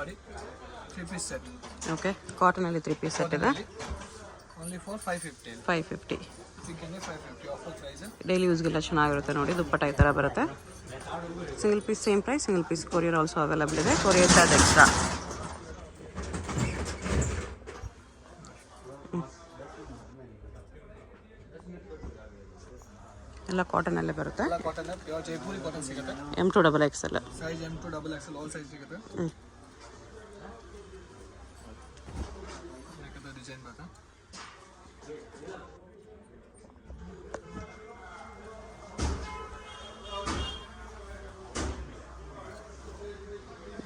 ನೋಡಿ 3 piece set. Okay, ಕಾಟನಲ್ಲಿ 3 piece set ಇದೆ. Only for 550. 550 chikan 550 offer price. Daily ಯೂಸ್ಗೆಲ್ಲ ಚೆನ್ನಾಗಿರುತ್ತೆ ನೋಡಿ. ದುಪ್ಪಟ್ಟ ಈ ಥರ ಬರುತ್ತೆ. Single piece same price. Single piece courier also available ಇದೆ. Courier charge extra. ಎಲ್ಲ ಕಾಟನಲ್ಲೇ ಬರುತ್ತೆ. ಎಲ್ಲ ಕಾಟನ್ ಪ್ಯೂರ್ ಜೈಪುರಿ ಕಾಟನ್ ಸಿಗುತ್ತೆ. M2 XXL size M2 XXL all size ಸಿಗುತ್ತೆ. ಇದಕ್ಕೆ ಡಿಸೈನ್ ಬರುತ್ತೆ.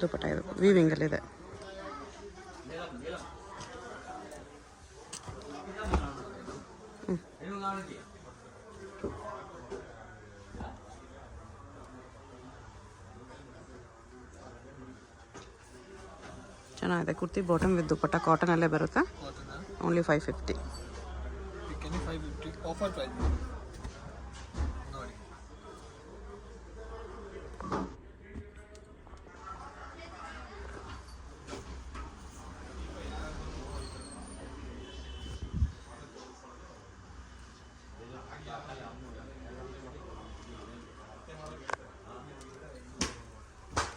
ದುಪ್ಪಟ್ಟ ಇದು ವೀವಿಂಗ್ ಅಲ್ಲಿ ಇದೆ. ಚೆನ್ನಾಗಿದೆ ಕುರ್ತಿ. ಬಾಟಮ್ ವಿತ್ ದುಪ್ಪಟ್ಟ ಕಾಟನಲ್ಲೇ ಬರುತ್ತೆ. ಓನ್ಲಿ 550. ಚಿಕನ್ 550 ಆಫರ್ ಪ್ರೈಸ್ ನೋಡಿ.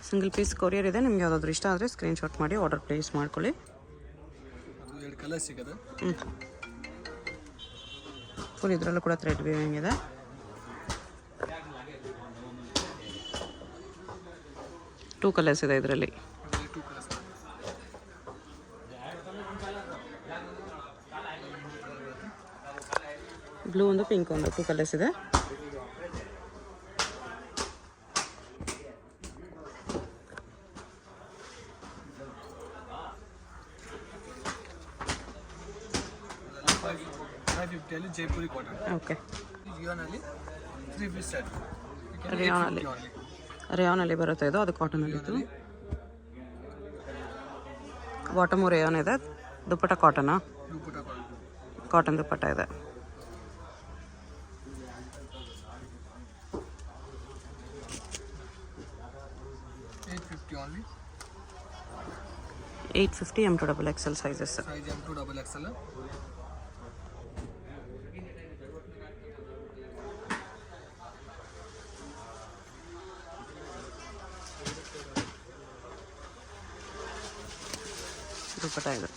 ಸಿಂಗಲ್ ಪೀಸ್ ಕೊರಿಯರ್ ಇದೆ. ನಿಮ್ಗೆ ಯಾವುದಾದ್ರೂ ಇಷ್ಟ ಆದರೆ ಸ್ಕ್ರೀನ್ಶಾಟ್ ಮಾಡಿ ಆರ್ಡರ್ ಪ್ಲೇಸ್ ಮಾಡ್ಕೊಳ್ಳಿ. ಅದು 2 ಕಲರ್ ಸಿಗುತ್ತೆ. ಫುಲ್ ಇದರಲ್ಲೂ ಕೂಡ ಥ್ರೆಡ್ ವೀವಿಂಗ್ ಇದೆ. ಟೂ ಕಲರ್ಸ್ ಇದೆ ಇದರಲ್ಲಿ. ಬ್ಲೂ ಒಂದು ಪಿಂಕ್ ಒಂದು 2 ಕಲರ್ಸ್ ಇದೆ. ಜೈಪುರಿ ಕಾಟನ್. ಓಕೆ, ರಿಯಾನಲ್ಲಿ 3 ಪೀಸ್ ಸೆಟ್. ರೇಯಾನಲ್ಲಿ ಬರುತ್ತೆ ಇದು. ಅದು ಕಾಟನಲ್ಲಿ ಇತ್ತು. ಬಾಟಮು ರೇಯಾನ್ ಇದೆ. ದುಪ್ಪಟ್ಟ ಕಾಟನಾ? ಕಾಟನ್ ದುಪ್ಪಟ್ಟ ಇದೆ. Only 850 M2 XXL sizes. Size M2 XXL. ದುಪ್ಪಟ್ಟ ಇದೆ.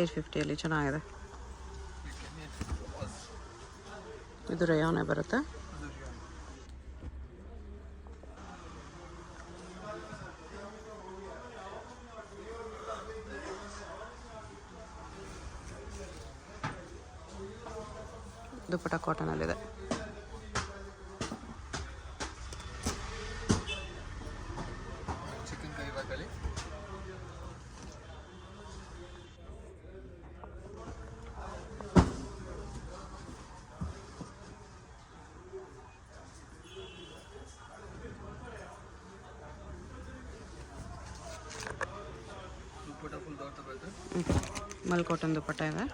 $850 ಚೆನ್ನಾಗಿದೆ. ಇದು ರೇಯಾನೇ ಬರುತ್ತೆ. ದುಪ್ಪಟ್ಟ ಕಾಟನಲ್ಲಿದೆ. ಚಿಕನ್ ಕರಿ ಬಾತಲ್ಲಿ ದುಪ್ಪಟ್ಟ ಫುಲ್ ದೊಡ್ಡ ಬರುತ್ತೆ. ಮಲ್ ಕಾಟನ್ ದುಪ್ಪಟ್ಟ ಇದೆ.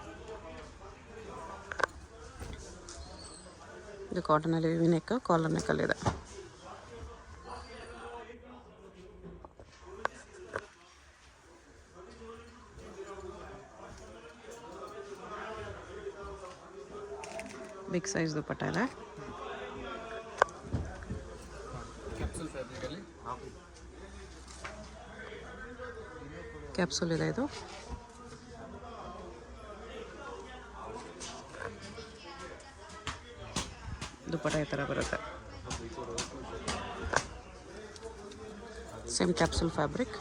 ಇದು ಕಾಟನಲ್ಲಿ ವಿನೆಕ್ ಕಾಲರ್ ನೆಕ್ಕಲ್ಲಿದೆ. ಬಿಗ್ ಸೈಜ್ ದುಪ್ಪಟ್ಟ ಇದೆ. ಕ್ಯಾಪ್ಸೂಲ್ ಫ್ಯಾಬ್ರಿಕ್ ಅಲ್ಲಿ ಕ್ಯಾಪ್ಸೂಲ್ ಇದೆ ಇದು. ದುಪ್ಪಟ್ಟ ಈ ಥರ ಬರುತ್ತೆ. Same capsule fabric.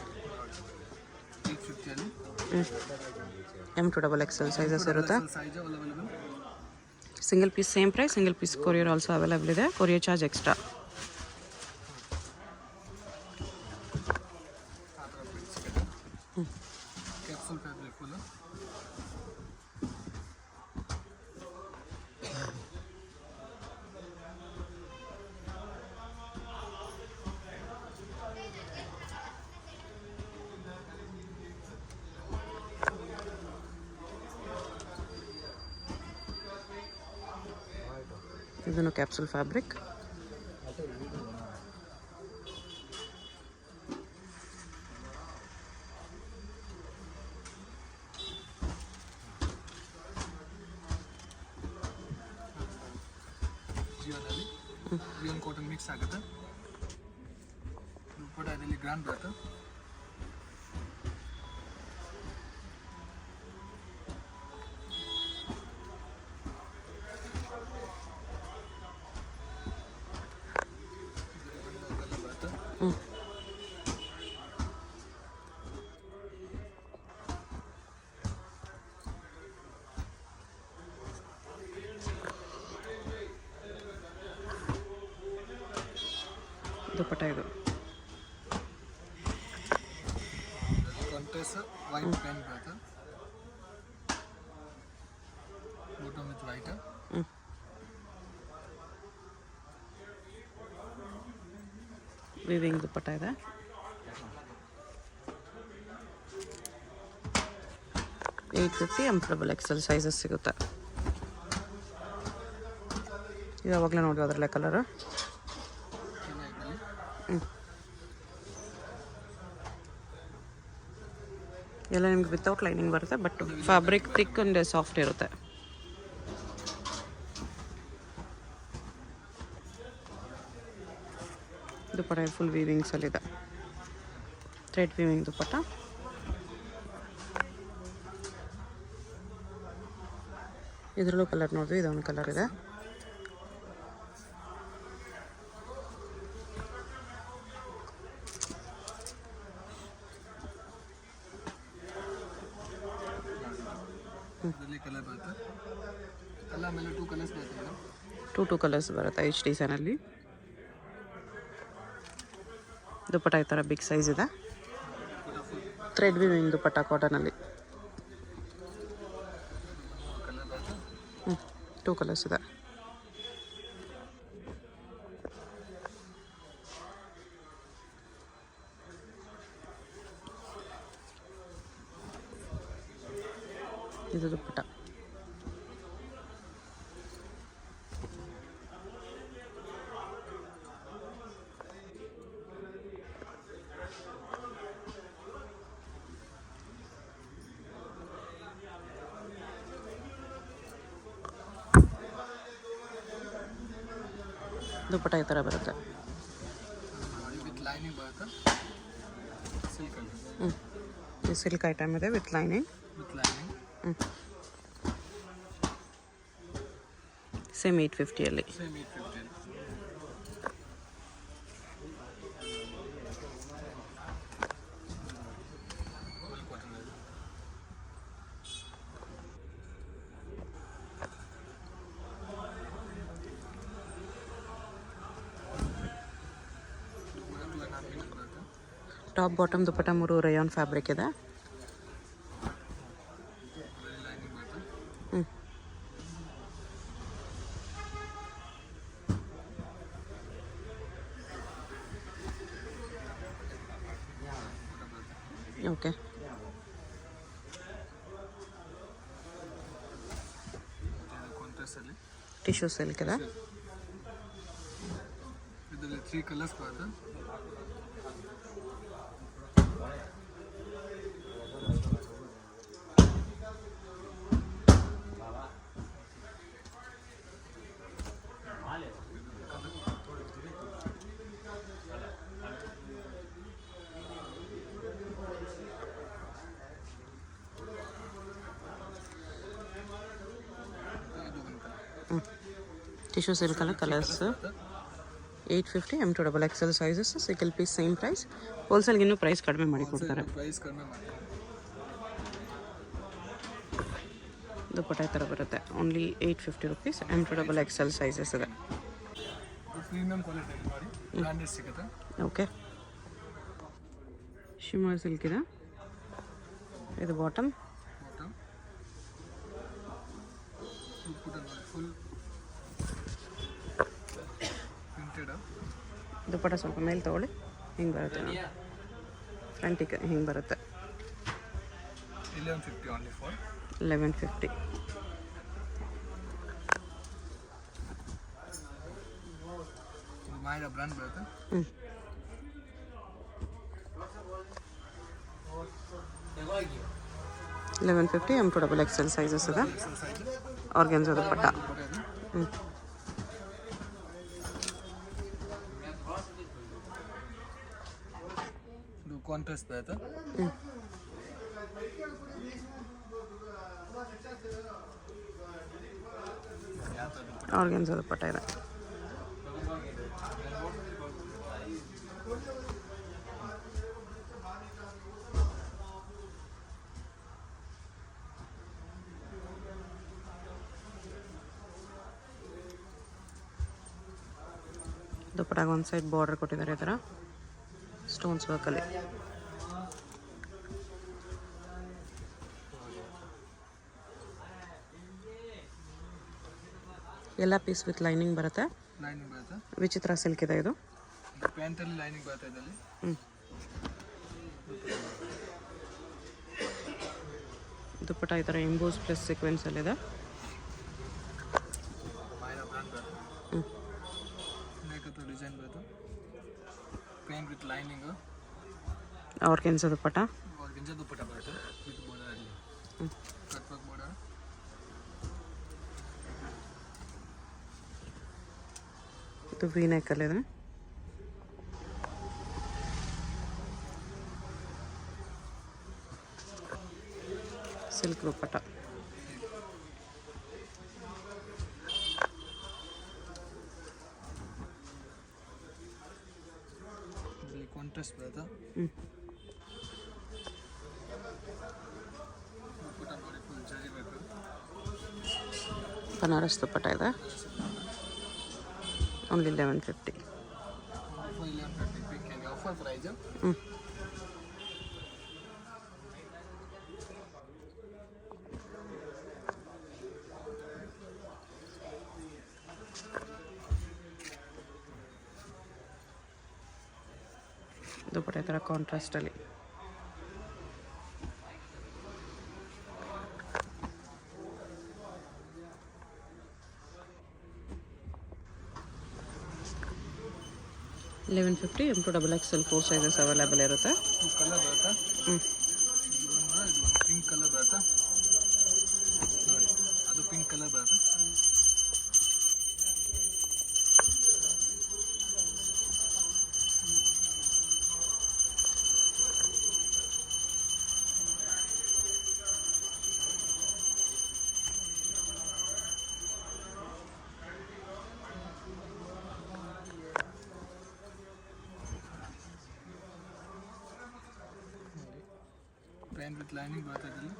M2 XXL sizes ಇರುತ್ತೆ. Single piece same price. Single piece courier also available ಇದೆ. Courier charge extra. Capsule fabric full. ಇದನ್ನು ಕ್ಯಾಪ್ಸೂಲ್ ಫ್ಯಾಬ್ರಿಕ್. ಜಿಯೋನಲ್ಲಿ ಜಿಯೋನ್ ಕಾಟನ್ ಮಿಕ್ಸ್ ಆಗುತ್ತೆ. ದುಪ್ಪಟ್ಟ ಇದರಲ್ಲಿ ಗ್ರ್ಯಾಂಡ್ ಬರುತ್ತೆ. ದುಪ್ಪಟ್ಟ ಇದು ಕಾಂಟ್ರಾಸ್ಟ್ ವೈಟ್ ಪ್ಯಾಂಟ್ ಬರುತ್ತೆ. Bottom with white. Weaving dupatta ಇದೆ. $850 MXL ಸೈಜಸ್ ಸಿಗುತ್ತೆ. ಯಾವಾಗಲೇ ನೋಡಿ ಅದರಲ್ಲೇ ಕಲರ್. ಎಲ್ಲ ನಿಮ್ಗೆ ವಿತೌಟ್ ಲೈನಿಂಗ್ ಬರುತ್ತೆ, but fabric thick and soft ಇರುತ್ತೆ. ದುಪ್ಪಟ್ಟ ಫುಲ್ ವೀವಿಂಗ್ಸಲ್ಲಿದೆ. ಥ್ರೆಡ್ ವೀವಿಂಗ್ ದುಪ್ಪಟ್ಟ. ಇದರಲ್ಲೂ ಕಲರ್ ನೋಡಿದ್ವಿ, ಇದೊಂದು ಕಲರ್ ಇದೆ. ಕಲರ್ ಬರುತ್ತೆ. ಎಲ್ಲ ಮೇಲೆ 2 ಕಲರ್ಸ್ ಬರುತ್ತೆ. ಟೂ ಕಲರ್ಸ್ ಬರುತ್ತೆ each ಡಿಸೈನಲ್ಲಿ. ದುಪ್ಪಟ್ಟ ಈ ಥರ ಬಿಗ್ ಸೈಜ್ ಇದೆ. ಥ್ರೆಡ್ ವಿವಿಂಗ್ ದುಪ್ಪಟ್ಟ ಕಾಟನಲ್ಲಿ. ಕಲರ್ ಬರುತ್ತೆ. 2 ಕಲರ್ಸ್ ಇದೆ. ಇದು ದುಪ್ಪಟ್ಟ. ದುಪ್ಪಟ್ಟ ಈ ಥರ ಬರುತ್ತೆ. ವಿತ್ ಲೈನಿಂಗ್ ಬರುತ್ತೆ. ಸಿಲ್ಕ್ ಅಲ್ಲಿ. ಈ ಸಿಲ್ಕ್ ಐಟಮ್ ಇದೆ with lining. Same 850 same 850. Full cotton ಇದೆ. Top bottom dupatta 3 rayon fabric ಇದೆ. ಲೈನಿಂಗ್ ಬರುತ್ತೆ. ಓಕೆ. ಕಾಂಟ್ರಾಸ್ಟ್ ಅಲ್ಲಿ ಟಿಶ್ಯೂ ಸಿಲ್ಕ್ ಇದೆ. ಇದರಲ್ಲಿ 3 ಕಲರ್ಸ್ ಬರುತ್ತೆ. ಟಿಶ್ಯೂ ಸಿಲ್ಕ್ ಅಲ್ಲ colours. 850 M2XL sizes. Single piece same price. ಹೋಲ್ಸೇಲ್ಗೆ ಇನ್ನೂ ಪ್ರೈಸ್ ಕಡಿಮೆ ಮಾಡಿ ಕೊಡ್ತಾರೆ. ಪ್ರೈಸ್ ಕಡಿಮೆ ಮಾಡಿ. ದುಪ್ಪಟ್ಟ ಈ ಥರ ಬರುತ್ತೆ. ಓನ್ಲಿ $850 M2XL ಸೈಜಸ್ ಇದೆ. ಪ್ರೀಮಿಯಂ ಕ್ವಾಲಿಟಿ ಮಾಡಿ ಬ್ರಾಂಡೆಡ್ ಸಿಗುತ್ತೆ. ಓಕೆ. ಶಿಮರ್ ಸಿಲ್ಕ್ ಇದೆ. ಇದು ಬಾಟಮ್. Full printed. ದುಪ್ಪಟ್ಟ ಸ್ವಲ್ಪ ಮೇಲೆ ತೊಗೊಳ್ಳಿ. ಹಿಂಗೆ ಬರುತ್ತೆ ನೋಡಿ, ಫ್ರಂಟಿಗೆ ಹಿಂಗೆ ಬರುತ್ತೆ. 1150 only for 1150. ಮಾಯಾ ಬ್ರ್ಯಾಂಡ್ ಬರುತ್ತೆ. 1150 M2XL ಸೈಜಸ್ ಇದೆ. ಆರ್ಗೆನ್ಸಾ ದುಪ್ಪಟ್ಟ. ಇದು ಕಾಂಟ್ರಾಸ್ಟ್ ಬರುತ್ತೆ. ಆರ್ಗೆನ್ಸಾ ದುಪ್ಪಟ್ಟ ಇದೆ. ದುಪ್ಪಟ್ಟಾಗ ಒಂದು ಸೈಡ್ ಬಾರ್ಡರ್ ಕೊಟ್ಟಿದ್ದಾರೆ. ಈ ಥರ ಸ್ಟೋನ್ಸ್ ವರ್ಕಲ್ಲಿ ಎಲ್ಲ ಪೀಸ್ ವಿತ್ ಲೈನಿಂಗ್ ಬರುತ್ತೆ. ಲೈನಿಂಗ್ ಬರುತ್ತೆ. ವಿಚಿತ್ರ ಸಿಲ್ಕ್ ಇದೆ ಇದು. ಪ್ಯಾಂಟಲ್ಲಿ ಲೈನಿಂಗ್ ಬರುತ್ತೆ ಇದರಲ್ಲಿ. ದುಪ್ಪಟ್ಟ ಈ ಥರ ಎಂಬೋಸ್ ಪ್ಲಸ್ ಸೀಕ್ವೆನ್ಸಲ್ಲಿದೆ. ಮಾಯಾ ಬ್ರ್ಯಾಂಡ್ ಬರುತ್ತೆ. ನೆಕ್ ಡಿಸೈನ್ ಬರುತ್ತೆ. Pant with lining. Organza dupatta. Organza dupatta ಬರುತ್ತೆ ವಿತ್ ಬಾರ್ಡರ್ ಅಲ್ಲಿ. Cut work border. ಇದು ವಿ ನೆಕ್ಕಲ್ಲಿದೆ. ಸಿಲ್ಕ್ ದುಪ್ಪಟ್ಟ. ಇದರಲ್ಲಿ ಕಾಂಟ್ರಾಸ್ಟ್ ಬರುತ್ತೆ. ದುಪ್ಪಟ್ಟ ನೋಡಿ ಫುಲ್ ಜರಿ ಬೇಕು. ಬನಾರಸ್ ದುಪ್ಪಟ್ಟ ಇದೆ. Only 1150. 1150 pink and offer price. Dupatta ಈ ಥರ ಕಾಂಟ್ರಾಸ್ಟಲ್ಲಿ. $1150 M2XL 4 ಸೈಜಸ್ ಅವೈಲೇಬಲ್ ಇರುತ್ತೆ. ಕಲರ್ ಬರುತ್ತೆ. ಇದು ಪಿಂಕ್ ಕಲರ್ ಬರುತ್ತೆ ನೋಡಿ. ಅದು ಪಿಂಕ್ ಕಲರ್ ಬರುತ್ತೆ. ಪ್ಯಾಂಟ್ ವಿತ್ ಲೈನಿಂಗ್ ಬರುತ್ತೆ ಇದರಲ್ಲಿ.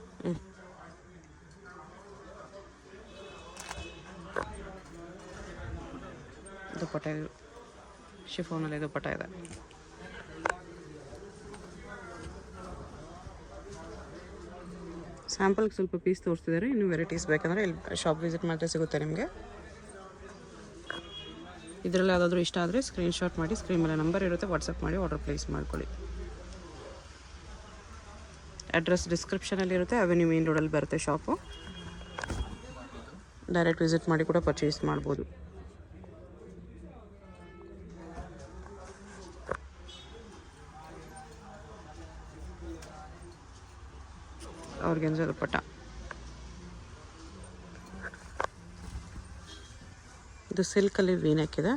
ದುಪ್ಪಟ್ಟ ಶಿಫೋನಲ್ಲಿ ದುಪ್ಪಟ್ಟ ಇದೆ. ಸ್ಯಾಂಪಲ್ಗೆ ಸ್ವಲ್ಪ ಪೀಸ್ ತೋರಿಸ್ತಿದ್ದಾರೆ. ಇನ್ನು ವೆರೈಟೀಸ್ ಬೇಕಂದರೆ ಇಲ್ಲಿ ಶಾಪ್ ವಿಸಿಟ್ ಮಾಡಿದ್ರೆ ಸಿಗುತ್ತೆ ನಿಮಗೆ. ಇದರಲ್ಲಿ ಯಾವುದಾದ್ರೂ ಇಷ್ಟ ಆದರೆ ಸ್ಕ್ರೀನ್ಶಾಟ್ ಮಾಡಿ, ಸ್ಕ್ರೀನ್ ಮೇಲೆ ನಂಬರ್ ಇರುತ್ತೆ, ವಾಟ್ಸಪ್ ಮಾಡಿ ಆರ್ಡರ್ ಪ್ಲೇಸ್ ಮಾಡ್ಕೊಳ್ಳಿ. ಅಡ್ರೆಸ್ ಡಿಸ್ಕ್ರಿಪ್ಷನಲ್ಲಿ ಇರುತ್ತೆ. ಅವೆನ್ಯೂ ಮೇನ್ ರೋಡಲ್ಲಿ ಬರುತ್ತೆ ಶಾಪು. ಡೈರೆಕ್ಟ್ ವಿಸಿಟ್ ಮಾಡಿ ಕೂಡ ಪರ್ಚೇಸ್ ಮಾಡ್ಬೋದು. ಆರ್ಗೆನ್ಸಾ ದುಪ್ಪಟ್ಟ. ಇದು ಸಿಲ್ಕಲ್ಲಿ ವಿ ನೆಕ್ ಇದೆ.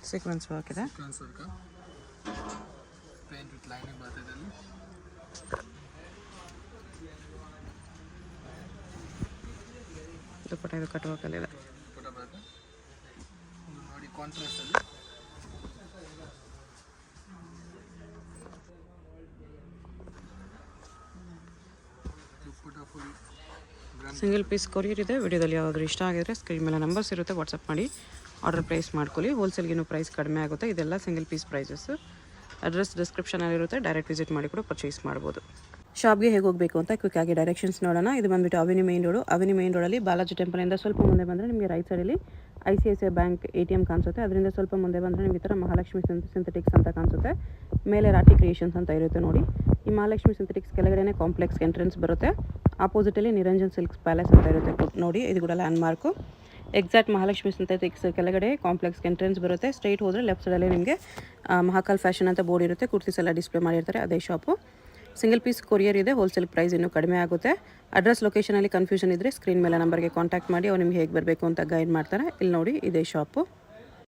ಸೀಕ್ವೆನ್ಸ್ ವರ್ಕ್ ಇದೆ. ಪ್ಯಾಂಟ್ ವಿತ್ ಲೈನಿಂಗ್ ಬರುತ್ತೆ ಇದರಲ್ಲಿ. ದುಪ್ಪಟ್ಟ ಇದು ಕಟ್ ವರ್ಕಲ್ಲಿದೆ. ದುಪ್ಪಟ್ಟ ಬರುತ್ತೆ ನೋಡಿ ಕಾಂಟ್ರಾಸ್ಟ್ ಅಲ್ಲಿ. ದುಪ್ಪಟ್ಟ ಫುಲ್ ಸಿಂಗಲ್ ಪೀಸ್ ಕೊರಿಯರ್ ಇದೆ. ವಿಡಿಯೋದಲ್ಲಿ ಯಾವುದಾದ್ರೂ ಇಷ್ಟ ಆಗಿದ್ರೆ ಸ್ಕ್ರೀನ್ ಮೇಲೆ ನಂಬರ್ಸ್ ಇರುತ್ತೆ, ವಾಟ್ಸಪ್ ಮಾಡಿ ಆರ್ಡರ್ ಪ್ಲೇಸ್ ಮಾಡ್ಕೊಳ್ಳಿ. ಹೋಲ್ಸೇಲ್ಗಿನ್ನೂ ಪ್ರೈಸ್ ಕಡಿಮೆ ಆಗುತ್ತೆ. ಇದೆಲ್ಲ ಸಿಂಗಲ್ ಪೀಸ್ ಪ್ರೈಸಸ್. ಅಡ್ರೆಸ್ ಡಿಸ್ಕ್ರಿಪ್ಷನಲ್ಲಿರುತ್ತೆ. ಡೈರೆಕ್ಟ್ ವಿಸಿಟ್ ಮಾಡಿ ಕೂಡ ಪರ್ಚೇಸ್ ಮಾಡ್ಬೋದು. ಶಾಪ್ಗೆ ಹೇಗೆ ಹೋಗಬೇಕು ಅಂತ ಕ್ವಿಕ್ ಆಗಿ ಡೈರೆಕ್ಷನ್ಸ್ ನೋಡೋಣ. ಇದು ಬಂದುಬಿಟ್ಟು ಅವೆನ್ಯೂ ಮೇನ್ ರೋಡಲ್ಲಿ ಬಾಲಾಜಿ ಟೆಂಪಲಿಂದ ಸ್ವಲ್ಪ ಮುಂದೆ ಬಂದರೆ ನಿಮಗೆ ರೈಟ್ ಸೈಡಲ್ಲಿ ICICI ಬ್ಯಾಂಕ್ ATM ಕಾಣಿಸುತ್ತೆ. ಅದರಿಂದ ಸ್ವಲ್ಪ ಮುಂದೆ ಬಂದರೆ ನಿಮಗೆ ಈ ಥರ ಮಹಾಲಕ್ಷ್ಮಿ ಸಿಂಥೆಟಿಕ್ಸ್ ಅಂತ ಕಾಣಿಸುತ್ತೆ. ಮೇಲೆ ರಾಟಿ ಕ್ರಿಯೇಷನ್ಸ್ ಅಂತ ಇರುತ್ತೆ ನೋಡಿ. ಈ ಮಹಾಲಕ್ಷ್ಮಿ ಸಿಂಥೆಟಿಕ್ಸ್ ಕೆಳಗಡೆನೇ ಕಾಂಪ್ಲೆಕ್ಸ್ ಎಂಟ್ರೆನ್ಸ್ ಬರುತ್ತೆ. ಆಪೋಸಿಟಲ್ಲಿ ನಿರಂಜನ್ ಸಿಲ್ಕ್ಸ್ ಪ್ಯಾಲೇಸ್ ಅಂತ ಇರುತ್ತೆ ನೋಡಿ. ಇದು ಕೂಡ land mark. Exact Mahalakshmi synthetics ಕೆಳಗಡೆ ಕಾಂಪ್ಲೆಕ್ಸ್ ಎಂಟ್ರೆನ್ಸ್ ಬರುತ್ತೆ. ಸ್ಟ್ರೈಟ್ ಹೋದರೆ ಲೆಫ್ಟ್ ಸೈಡಲ್ಲಿ ನಿಮಗೆ ಮಹಾಕಾಲ್ ಫ್ಯಾಷನ್ ಅಂತ ಬೋರ್ಡ್ ಇರುತ್ತೆ. ಕುರ್ತೀಸ್ ಎಲ್ಲ ಡಿಸ್ಪ್ಲೇ ಮಾಡಿರ್ತಾರೆ, ಅದೇ ಶಾಪು. ಸಿಂಗಲ್ ಪೀಸ್ ಕೊರಿಯರ್ ಇದೆ. ಹೋಲ್ಸೇಲ್ ಪ್ರೈಸ್ ಇನ್ನೂ ಕಡಿಮೆ ಆಗುತ್ತೆ. ಅಡ್ರೆಸ್ ಲೊಕೇಶನಲ್ಲಿ ಕನ್ಫ್ಯೂಷನ್ ಇದ್ದರೆ ಸ್ಕ್ರೀನ್ ಮೇಲೆ ನಂಬರ್ಗೆ ಕಾಂಟ್ಯಾಕ್ಟ್ ಮಾಡಿ ಅವ್ರು ನಿಮ್ಗೆ ಹೇಗೆ ಬರಬೇಕು ಅಂತ ಗೈಡ್ ಮಾಡ್ತಾರೆ. ಇಲ್ಲಿ ನೋಡಿ, ಇದೇ ಶಾಪು.